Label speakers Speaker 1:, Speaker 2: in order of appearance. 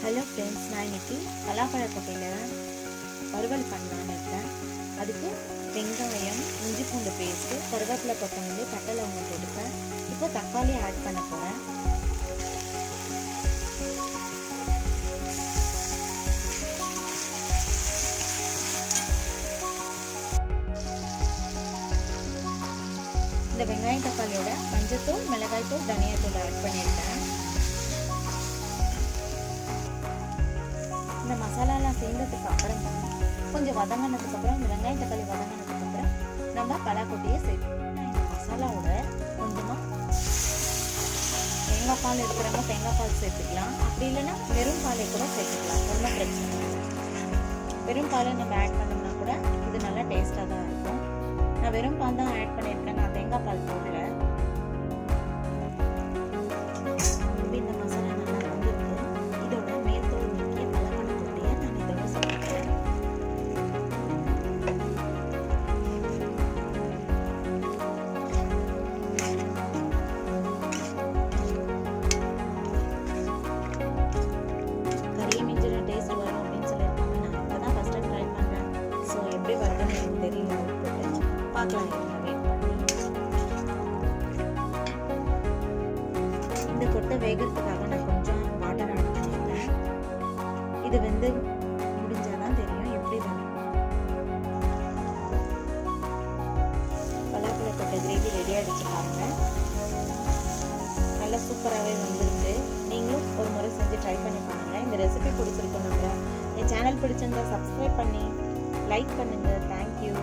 Speaker 1: Hello friends, நான் இன்றைக்கி பலாப்பழ கொட்டையில் வறுவல் பண்ணலான்னு இருக்கேன். அதுக்கு வெங்காயம், இஞ்சி பூண்டு பேஸ்ட்டு, கருவேப்பிலை, கொத்தமல்லி, பட்டை லவங்கம் போட்டுப்பேன். இப்போ தக்காளி ஆட் பண்ண போகிறேன். இந்த வெங்காயம் தக்காளியோட மஞ்சத்தூள், மிளகாய்த்தூள், தனியாத்தூள் ஆட் பண்ணியிருக்கேன். இந்த மசாலாலாம் சேர்ந்ததுக்கு அப்புறம் கொஞ்சம் வதங்கினதுக்கப்புறம், இந்த வெங்காயம் தக்காளி வதங்கினதுக்கப்புறம் நம்ம பலாக்கொட்டையை சேர்த்துக்கணும். இந்த மசாலாவோட கொஞ்சமாக தேங்காய் பால் இருக்கிறவங்க தேங்காய் பால் சேர்த்துக்கலாம். அப்படி இல்லைன்னா வெறும் பாலை கூட சேர்த்துக்கலாம், ஒன்றும் பிரச்சனை இல்லை. வெறும் பாலை நம்ம ஆட் பண்ணோம்னா கூட இது நல்லா டேஸ்ட்டாக தான் இருக்கும். நான் வெறும் பால் தான் ஆட் பண்ணியிருக்கேன், நான் தேங்காய் பால் போடல. இந்த மசாலா நல்லா வந்துருக்கு. இதோட மேல்தோல் நீக்கிய பலாப்பழ கொட்டையை நான் இதோட சேர்த்துக்கிறேன். கறியை மிஞ்சிற டேஸ்ட் வரும் அப்படின்னு சொல்லியிருக்காங்க. நான் இப்போ தான் ஃபஸ்ட் டைம் ட்ரை பண்ணுறேன். ஸோ எப்படி வருதுன்னு எனக்கு தெரியல, பார்க்கலாம். வெயிட் பண்ணி இந்த கொட்டை வேகிறதுக்காக நான் கொஞ்சம் வாட்டர் ஆட் பண்ணியிருக்கேன். இது வந்து முடிஞ்சாதான் தெரியும் எப்படி வரும். பலாப்பழ கொட்டை கிரேவி ரெடி ஆகிடுச்சு பாருங்க. நல்லா சூப்பராகவே வந்துருக்கு. நீங்களும் ஒரு முறை செஞ்சு ட்ரை பண்ணி பாருங்கள். இந்த ரெசிபி பிடிச்சிருக்கோம். என் சேனல் பிடிச்சிருந்தா சப்ஸ்கிரைப் பண்ணி லைக் பண்ணுங்கள். தேங்க்யூ.